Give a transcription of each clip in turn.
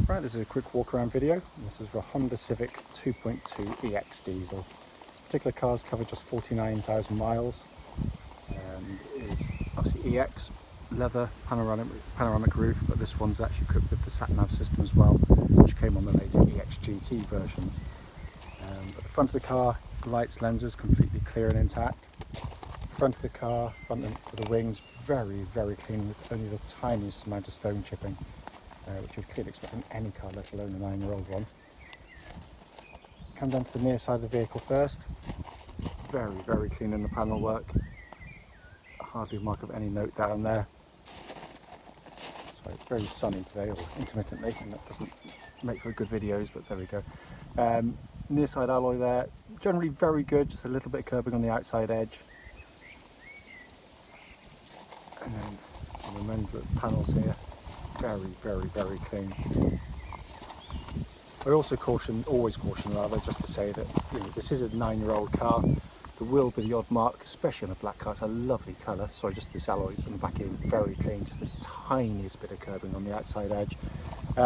Right, this is a quick walk around video. This is for a Honda Civic 2.2 EX diesel. This particular car's covered just 49,000 miles. It is obviously EX, leather, panoramic roof, but this one's actually equipped with the sat-nav system as well, which came on the later EX GT versions. At the front of the car, lights, lenses completely clear and intact. Front of the car, front of the wings, very clean with only the tiniest amount of stone chipping. Which you'd clearly expect from any car, let alone a 9-year-old one. Come down to the near side of the vehicle first. Very clean in the panel work. Hardly a mark of any note down there. So it's very sunny today, or intermittently, and that doesn't make for good videos, but there we go. Near side alloy there, generally very good, just a little bit of curbing on the outside edge. And then on the men's panels here, very clean. I also always caution rather, just to say that this is a 9-year-old car. There will be the odd mark, especially on a black car. It's a lovely colour. Sorry, just this alloy from the back end, very clean. Just the tiniest bit of curbing on the outside edge.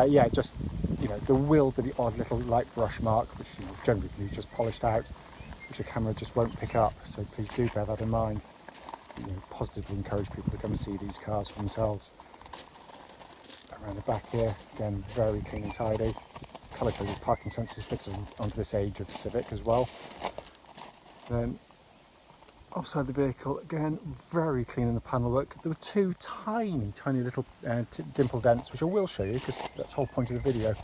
Yeah, just there will be the odd little light brush mark, which generally just polished out, which the camera just won't pick up. So please do bear that in mind. Positively encourage people to come and see these cars for themselves. Around the back here, again, very clean and tidy. Colour-coded parking sensors fitted onto this age of the Civic as well. Then offside the vehicle, again, very clean in the panel work. There were two tiny little dimple dents, which I will show you because that's the whole point of the video.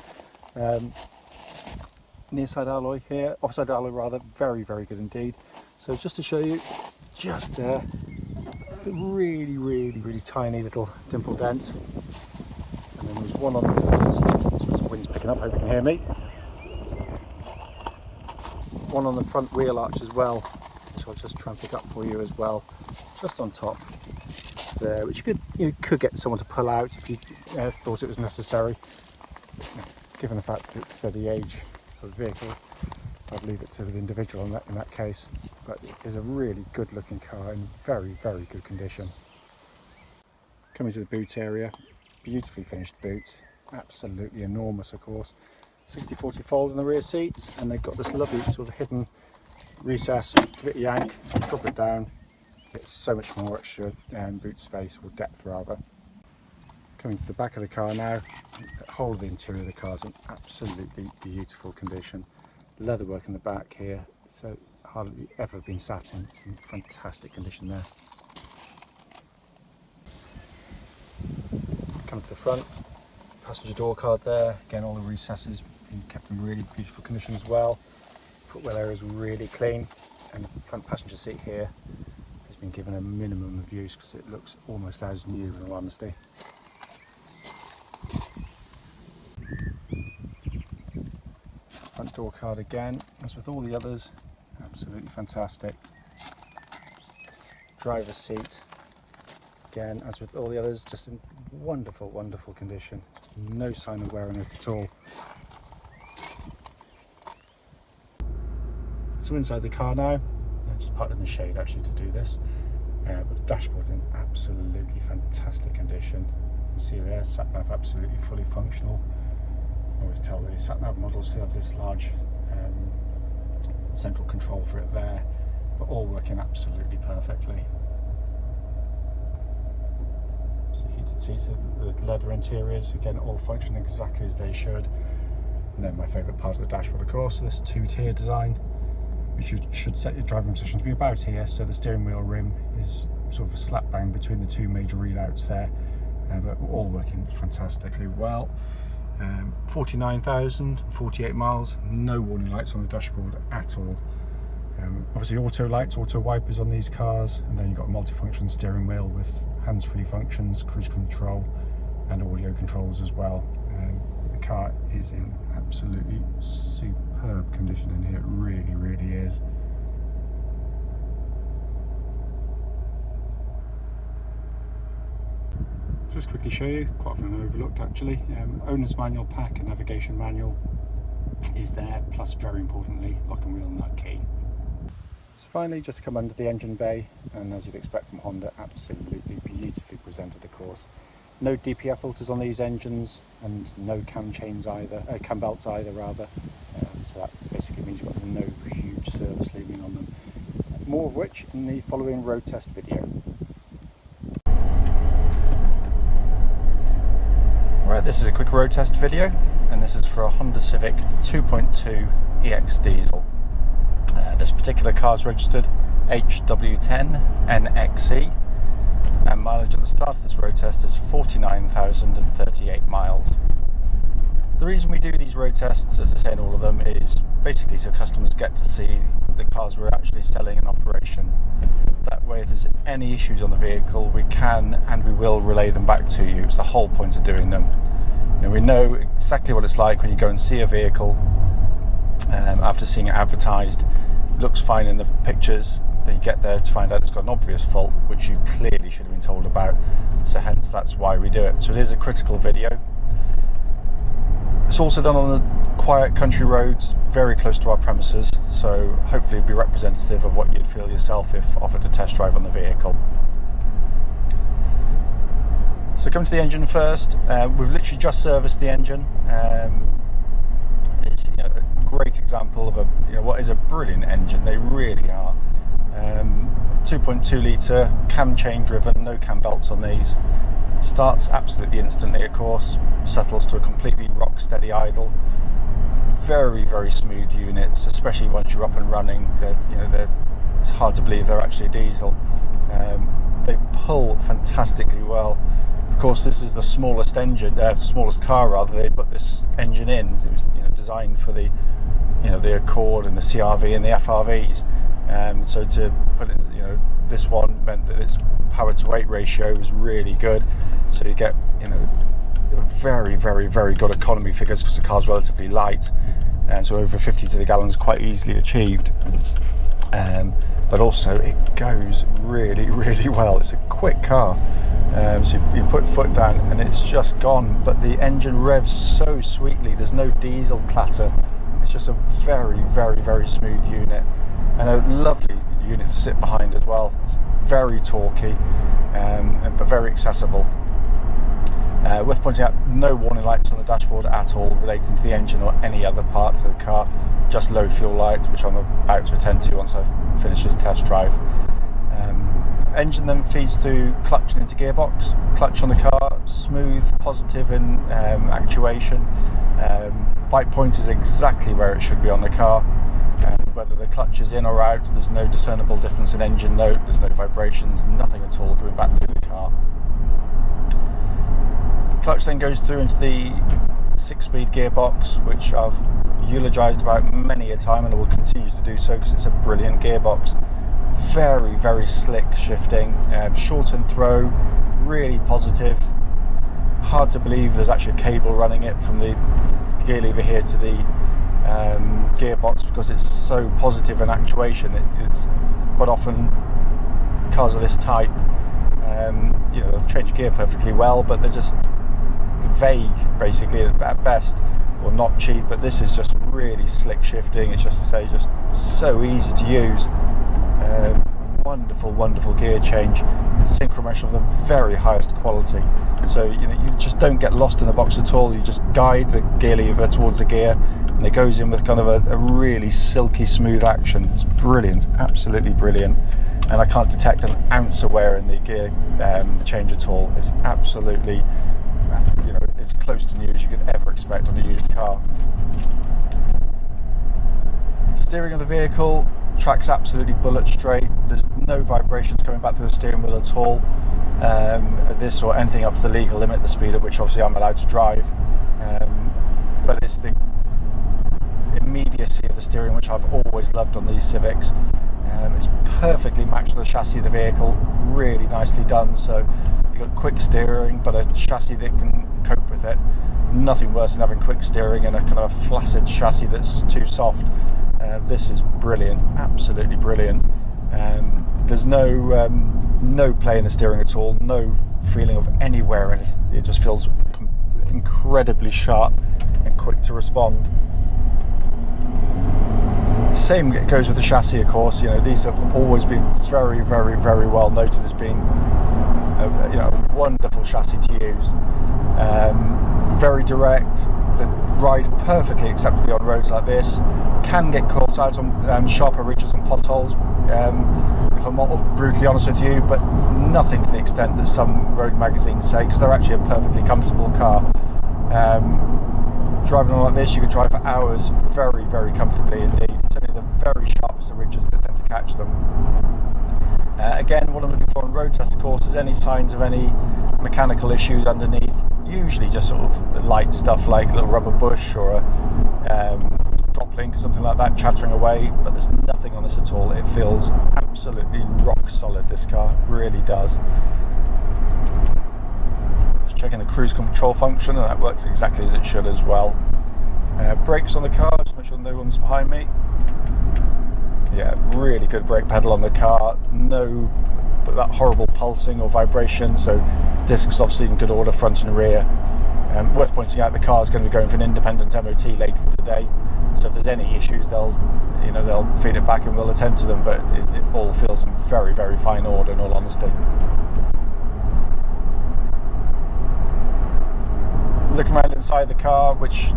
Near side alloy here, offside alloy rather, very good indeed. So just to show you, just there, really tiny little dimple dent. And then there's one on the wind's picking up, hope you can hear me. One on the front wheel arch as well, which I'll just try and pick up for you as well, just on top there, which you could get someone to pull out if you thought it was necessary. Given the fact that for the age of the vehicle, I'd leave it to the individual in that case. But it is a really good looking car in very good condition. Coming to the boot area. Beautifully finished boot, absolutely enormous of course. 60/40 fold in the rear seats, and they've got this lovely sort of hidden recess. Give it a yank, drop it down, get so much more extra boot space, or depth rather. Coming to the back of the car now, the whole of the interior of the car is in absolutely beautiful condition. Leatherwork in the back here, so hardly ever been sat in fantastic condition there. Come to the front, passenger door card there, again all the recesses being kept in really beautiful condition as well. Footwell area is really clean, and the front passenger seat here has been given a minimum of use because it looks almost as new in all honesty. Front door card again, as with all the others, absolutely fantastic. Driver's seat, again, as with all the others, just in wonderful condition. No sign of wear on it at all. So inside the car now, I just parked in the shade actually to do this, but the dashboard's in absolutely fantastic condition. You can see there, sat-nav absolutely fully functional. I always tell the sat-nav models to have this large central control for it there, but all working absolutely perfectly. So heated seats, the leather interiors, again all function exactly as they should. And then my favourite part of the dashboard of course, this two-tier design, which should set your driving position to be about here, so the steering wheel rim is sort of a slap bang between the two major readouts there, but all working fantastically well. 49,048 miles, no warning lights on the dashboard at all. Obviously auto lights, auto wipers on these cars, and then you've got a multi-function steering wheel with hands-free functions, cruise control and audio controls as well. The car is in absolutely superb condition in here, it really is. Just quickly show you, quite often overlooked actually, owner's manual pack and navigation manual is there, plus very importantly lock and wheel nut key. So finally, just to come under the engine bay, and as you'd expect from Honda, absolutely beautifully presented of course. No DPF filters on these engines, and no cam chains either, cam belts either rather. So that basically means you've got no huge service leaving on them. More of which in the following road test video. Right, this is a quick road test video, and this is for a Honda Civic 2.2 EX diesel. This particular car is registered HW10NXE, and mileage at the start of this road test is 49,038 miles. The reason we do these road tests, as I say in all of them, is basically so customers get to see the cars we're actually selling in operation. That way, if there's any issues on the vehicle, we can and we will relay them back to you. It's the whole point of doing them. You know, we know exactly what it's like when you go and see a vehicle after seeing it advertised. It looks fine in the pictures, then you get there to find out it's got an obvious fault, which you clearly should have been told about. So hence, that's why we do it. So it is a critical video. It's also done on the quiet country roads very close to our premises, so hopefully it'll be representative of what you'd feel yourself if offered a test drive on the vehicle. So come to the engine first. We've literally just serviced the engine. It's a great example of what is a brilliant engine. They really are. 2.2 litre, cam chain driven, no cam belts on these. Starts absolutely instantly, of course, settles to a completely rock steady idle. Very, very smooth units, especially once you're up and running. It's hard to believe they're actually a diesel. They pull fantastically well. Of course, this is the smallest car rather. They put this engine in. It was designed for the Accord and the CRV and the FRVs. So to put it, this one meant that its power to weight ratio was really good. So you get, very, very, very good economy figures because the car's relatively light, and so over 50 to the gallon is quite easily achieved. But also it goes really, really well. It's a quick car. So you put foot down and it's just gone. But the engine revs so sweetly. There's no diesel clatter. It's just a very, very, very smooth unit, and a lovely unit to sit behind as well. It's very torquey, but very accessible. Worth pointing out, no warning lights on the dashboard at all relating to the engine or any other parts of the car, just low fuel lights, which I'm about to attend to once I've finished this test drive. Engine then feeds through clutch and into gearbox. Clutch on the car, smooth, positive in actuation. Bike point is exactly where it should be on the car. Whether the clutch is in or out, there's no discernible difference in engine note, there's no vibrations, nothing at all going back through the car. Clutch then goes through into the 6-speed gearbox, which I've eulogised about many a time and I will continue to do so because it's a brilliant gearbox. Very, very slick shifting, short and throw, really positive. Hard to believe there's actually a cable running it from the gear lever here to the gearbox because it's so positive in actuation. It's quite often cars of this type, they'll change gear perfectly well, but they're just vague basically at best, or not cheap. But this is just really slick shifting. It's just so easy to use. Wonderful gear change, synchro mesh of the very highest quality. So you just don't get lost in the box at all. You just guide the gear lever towards the gear, and it goes in with kind of a really silky smooth action. It's brilliant, absolutely brilliant. And I can't detect an ounce of wear in the gear change at all. It's absolutely, as close to new as you could ever expect on a used car. Steering of the vehicle tracks absolutely bullet straight. There's no vibrations coming back through the steering wheel at all. This or anything up to the legal limit, the speed at which obviously I'm allowed to drive. But it's the immediacy of the steering which I've always loved on these Civics. It's perfectly matched to the chassis of the vehicle, really nicely done. So you've got quick steering, but a chassis that can cope with it. Nothing worse than having quick steering and a kind of a flaccid chassis that's too soft. This is brilliant, absolutely brilliant. There's no play in the steering at all, no feeling of any wear in it. It just feels incredibly sharp and quick to respond. Same goes with the chassis, of course. These have always been very, very, very well noted as being a wonderful chassis to use. Very direct. They ride perfectly acceptably on roads like this. Can get caught out on sharper ridges and potholes, if I'm not brutally honest with you, but nothing to the extent that some road magazines say, because they're actually a perfectly comfortable car. Driving on like this, you could drive for hours very, very comfortably indeed. It's only the very sharpest of ridges that tend to catch them. Again, what I'm looking for on road test, of course, is any signs of any mechanical issues underneath. Usually just sort of light stuff like a little rubber bush or a drop link or something like that chattering away, but there's nothing on this at all. It feels absolutely rock solid, this car really does. Just checking the cruise control function, and that works exactly as it should as well. Brakes on the car, just make sure no one's behind me. Yeah, really good brake pedal on the car, no that horrible pulsing or vibration, so discs obviously in good order, front and rear. Worth pointing out, the car is going to be going for an independent MOT later today, so if there's any issues they'll feed it back and we'll attend to them, but it all feels in very, very fine order in all honesty. Looking around inside the car, which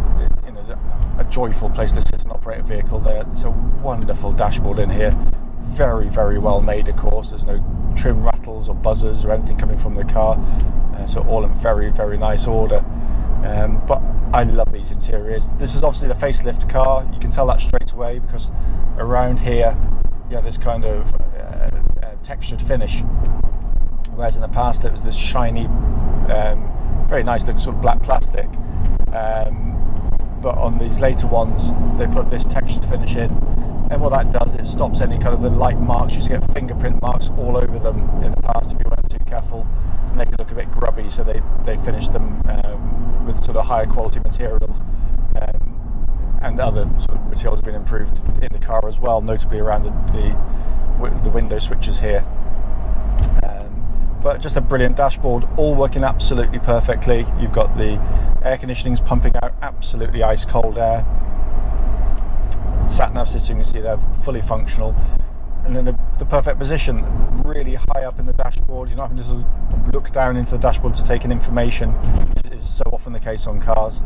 is a joyful place to sit and operate a vehicle there. It's a wonderful dashboard in here, very, very well made, of course. There's no trim rattles or buzzers or anything coming from the car, so all in very, very nice order. But I love these interiors. This is obviously the facelift car. You can tell that straight away because around here you have this kind of textured finish, whereas in the past it was this shiny, very nice looking sort of black plastic. But on these later ones they put this textured finish in, and what that does, it stops any kind of the light marks. You used to get fingerprint marks all over them in the past if you weren't too careful, and they could look a bit grubby, so they finished them with sort of higher quality materials, and other sort of materials have been improved in the car as well, notably around the window switches here. But just a brilliant dashboard, all working absolutely perfectly. You've got the air conditioning's pumping out absolutely ice cold air. Sat nav system, you can see they're fully functional, and in the perfect position, really high up in the dashboard. You're not having to sort of look down into the dashboard to take in information, which is so often the case on cars.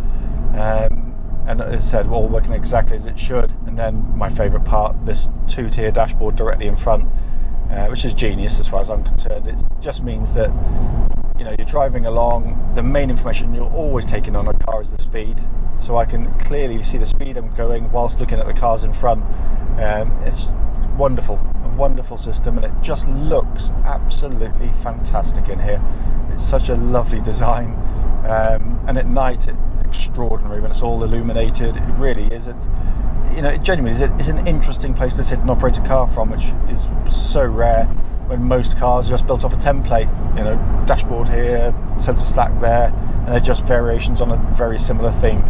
And as I said, all working exactly as it should. And then my favourite part, this two-tier dashboard directly in front, which is genius as far as I'm concerned. It just means that you're driving along, the main information you're always taking on a car is the speed, so I can clearly see the speed I'm going whilst looking at the cars in front. It's wonderful, a wonderful system, and it just looks absolutely fantastic in here. It's such a lovely design, and at night it's extraordinary when it's all illuminated. It really is. It genuinely is. It's an interesting place to sit and operate a car from, which is so rare when most cars are just built off a template. Dashboard here, sensor stack there, and they're just variations on a very similar theme.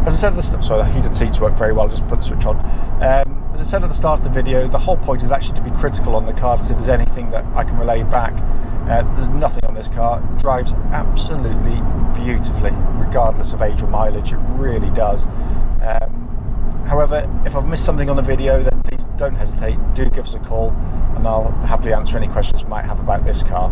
As I said at the start, sorry, the heated seats work very well. Just put the switch on. As I said at the start of the video, the whole point is actually to be critical on the car to see if there's anything that I can relay back. There's nothing on this car. It drives absolutely beautifully, regardless of age or mileage. It really does. However, if I've missed something on the video, then please don't hesitate. Do give us a call, and I'll happily answer any questions you might have about this car.